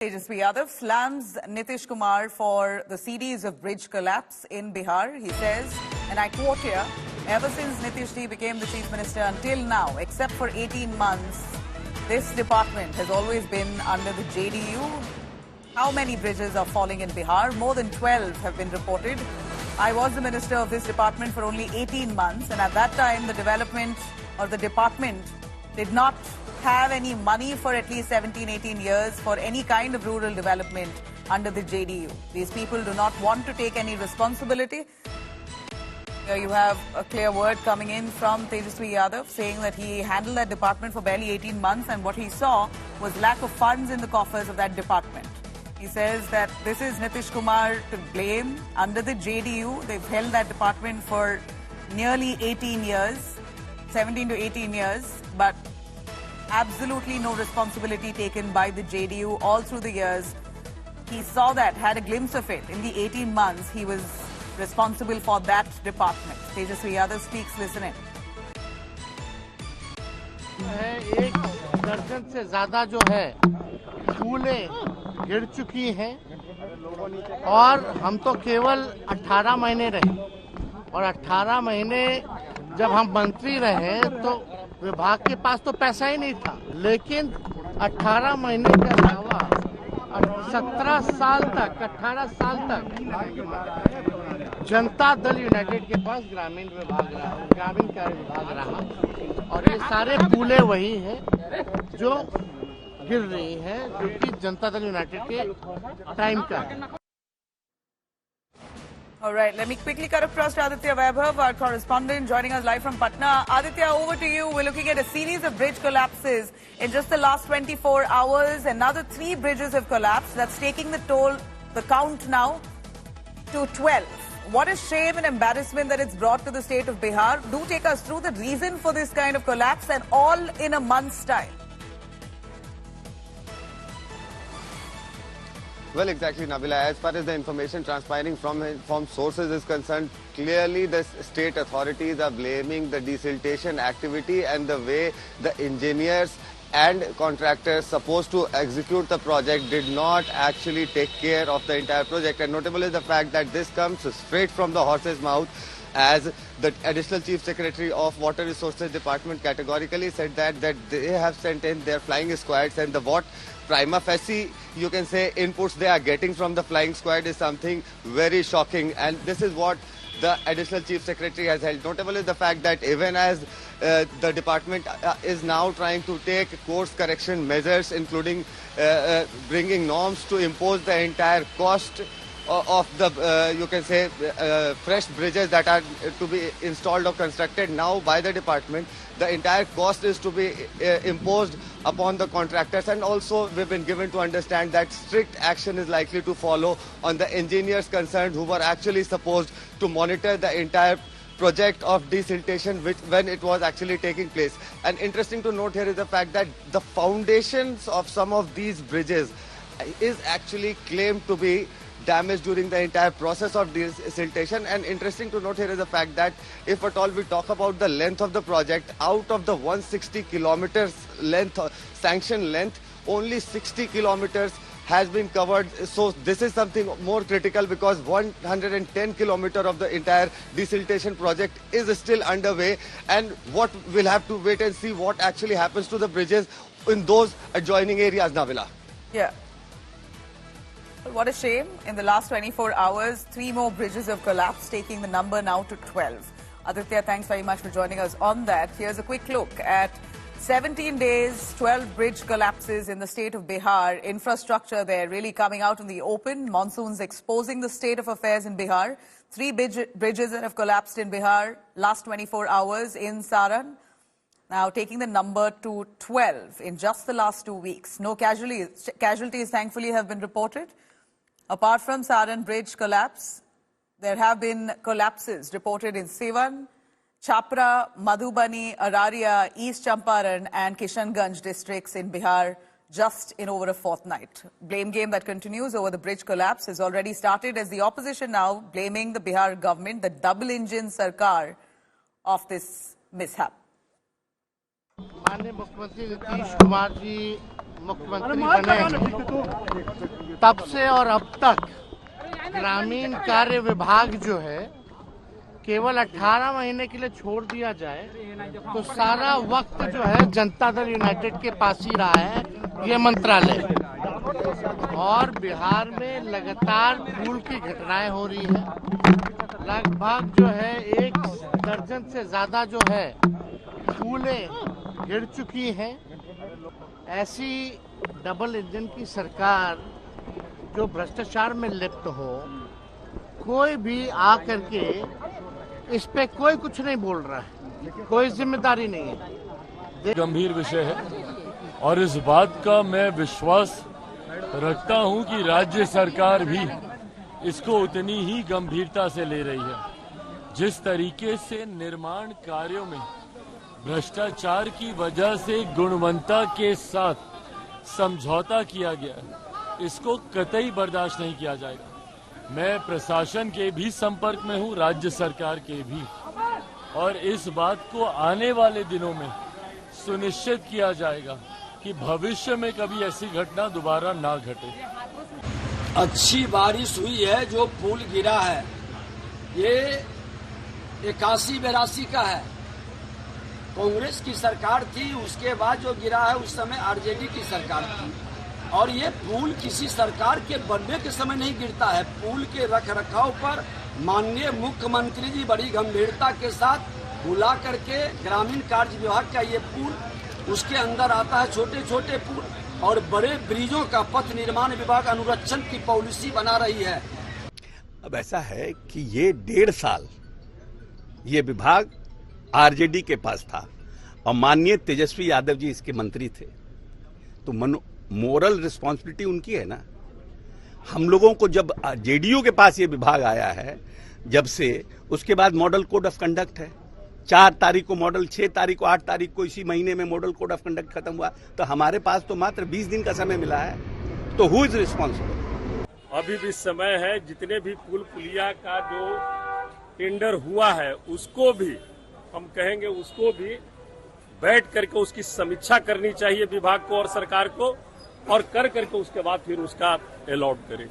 Tejasvi Yadav slams Nitish Kumar for the series of bridge collapse in Bihar. He says, and I quote here, ever since Nitish Ji became the Chief Minister until now, except for 18 months, this department has always been under the JDU. How many bridges are falling in Bihar? More than 12 have been reported. I was the minister of this department for only 18 months, and at that time, the development or the department did not have any money for at least 17, 18 years for any kind of rural development under the JDU. These people do not want to take any responsibility. Here you have a clear word coming in from Tejasvi Yadav saying that he handled that department for barely 18 months and what he saw was lack of funds in the coffers of that department. He says that this is Nitish Kumar to blame. Under the JDU, they've held that department for nearly 18 years, 17 to 18 years, but absolutely no responsibility taken by the JDU all through the years. He saw that, had a glimpse of it. In the 18 months, he was responsible for that department. Tejasvi Yadav speaks, listen in. एक दर्जन से ज्यादा जो है फूलें गिर चुकी हैं और हम तो केवल 18 महीने रहे और 18 महीने जब हम मंत्री रहे तो विभाग के पास तो पैसा ही नहीं था, लेकिन 18 महीने के अलावा 18 साल तक जनता दल यूनाइटेड के पास ग्रामीण कार्य विभाग रहा और ये सारे पुले वही हैं जो गिर रही हैं, जो कि जनता दल यूनाइटेड के टाइम का है। All right, let me quickly cut across to Aditya Vaibhav, our correspondent, joining us live from Patna. Aditya, over to you. We're looking at a series of bridge collapses in just the last 24 hours. Another 3 bridges have collapsed. That's taking the count now to 12. What a shame and embarrassment that it's brought to the state of Bihar. Do take us through the reason for this kind of collapse and all in a month's time. Well, exactly, Nabila. As far as the information transpiring from sources is concerned, clearly the state authorities are blaming the desiltation activity and the way the engineers and contractors supposed to execute the project did not actually take care of the entire project. And notable is the fact that this comes straight from the horse's mouth, as the Additional Chief Secretary of Water Resources Department categorically said that they have sent in their flying squads, and what prima facie, you can say, inputs they are getting from the flying squad is something very shocking. And this is what the Additional Chief Secretary has held. Notable is the fact that even as the department is now trying to take course correction measures, including bringing norms to impose the entire cost of the, you can say, fresh bridges that are to be installed or constructed now by the department. The entire cost is to be imposed upon the contractors, and also we've been given to understand that strict action is likely to follow on the engineers concerned who were actually supposed to monitor the entire project of desiltation when it was actually taking place. And interesting to note here is the fact that the foundations of some of these bridges is actually claimed to be damaged during the entire process of desiltation. And interesting to note here is the fact that if at all we talk about the length of the project, out of the 160 kilometers length, sanction length, only 60 kilometers has been covered. So this is something more critical because 110 kilometers of the entire desiltation project is still underway, and what we'll have to wait and see what actually happens to the bridges in those adjoining areas, Nabila. Yeah. What a shame. In the last 24 hours, 3 more bridges have collapsed, taking the number now to 12. Aditya, thanks very much for joining us on that. Here's a quick look at 17 days, 12 bridge collapses in the state of Bihar. Infrastructure there really coming out in the open. Monsoons exposing the state of affairs in Bihar. 3 bridges that have collapsed in Bihar last 24 hours in Saran. Now taking the number to 12 in just the last 2 weeks. No casualties thankfully have been reported. Apart from Saran bridge collapse, there have been collapses reported in Siwan, Chapra, Madhubani, Araria, East Champaran and Kishanganj districts in Bihar just in over a fortnight. Blame game that continues over the bridge collapse has already started as the opposition now blaming the Bihar government, the double-engine Sarkar, of this mishap. माननीय मुख्यमंत्री नीतीश कुमार जी मुख्यमंत्री बने हैं तब से और अब तक ग्रामीण कार्य विभाग जो है केवल 18 महीने के लिए छोड़ दिया जाए तो सारा वक्त जो है जनता दल यूनाइटेड के पास ही रहा है ये मंत्रालय। और बिहार में लगातार पूल की घटनाएं हो रही है। लगभग जो है 1 दर्जन से ज्यादा जो है पुलें गिर चुकी हैं। ऐसी डबल इंजन की सरकार जो भ्रष्टाचार में लिप्त हो, कोई भी आकर के इस पे कोई कुछ नहीं बोल रहा है, कोई जिम्मेदारी नहीं है। गंभीर विषय है और इस बात का मैं विश्वास रखता हूं कि राज्य सरकार भी इसको उतनी ही गंभीरता से ले रही है। जिस तरीके से निर्माण कार्यों में भ्रष्टाचार की वजह से गुणवत्ता के साथ समझौता किया गया है, इसको कतई बर्दाश्त नहीं किया जाएगा। मैं प्रशासन के भी संपर्क में हूं, राज्य सरकार के भी, और इस बात को आने वाले दिनों में सुनिश्चित किया जाएगा कि भविष्य में कभी ऐसी घटना दोबारा ना घटे। अच्छी बारिश हुई है, जो पुल गिरा है ये 81-82 का है। कांग्रेस की सरकार थी, उसके बाद जो गिरा है उस समय आरजेडी की सरकार थी। और ये पुल किसी सरकार के बनने के समय नहीं गिरता है। पुल के रखरखाव पर माननीय मुख्यमंत्री जी बड़ी गंभीरता के साथ बुला करके ग्रामीण कार्य विभाग का ये पुल, उसके अंदर आता है छोटे छोटे पुल, और बड़े ब्रिजों का पथ निर्माण विभाग अनुरक्षण की पॉलिसी बना रही है। अब ऐसा है कि ये 1.5 साल ये विभाग आरजेडी के पास था और माननीय तेजस्वी यादव जी इसके मंत्री थे, तो मोरल रिस्पॉन्सिबिलिटी उनकी है ना। हम लोगों को जब जेडीयू के पास ये विभाग आया है, जब से उसके बाद मॉडल कोड ऑफ कंडक्ट है। 4 तारीख को मॉडल, 6 तारीख को, 8 तारीख को इसी महीने में मॉडल कोड ऑफ कंडक्ट खत्म हुआ। तो हमारे पास तो मात्र 20 दिन का समय मिला है। तो हु इज रिस्पॉन्सिबल? अभी भी समय है। जितने भी पुल पुलिया का जो टेंडर हुआ है उसको भी हम कहेंगे, उसको भी बैठ करके उसकी समीक्षा करनी चाहिए विभाग को और सरकार को, और कर करके उसके बाद फिर उसका अलॉट करें।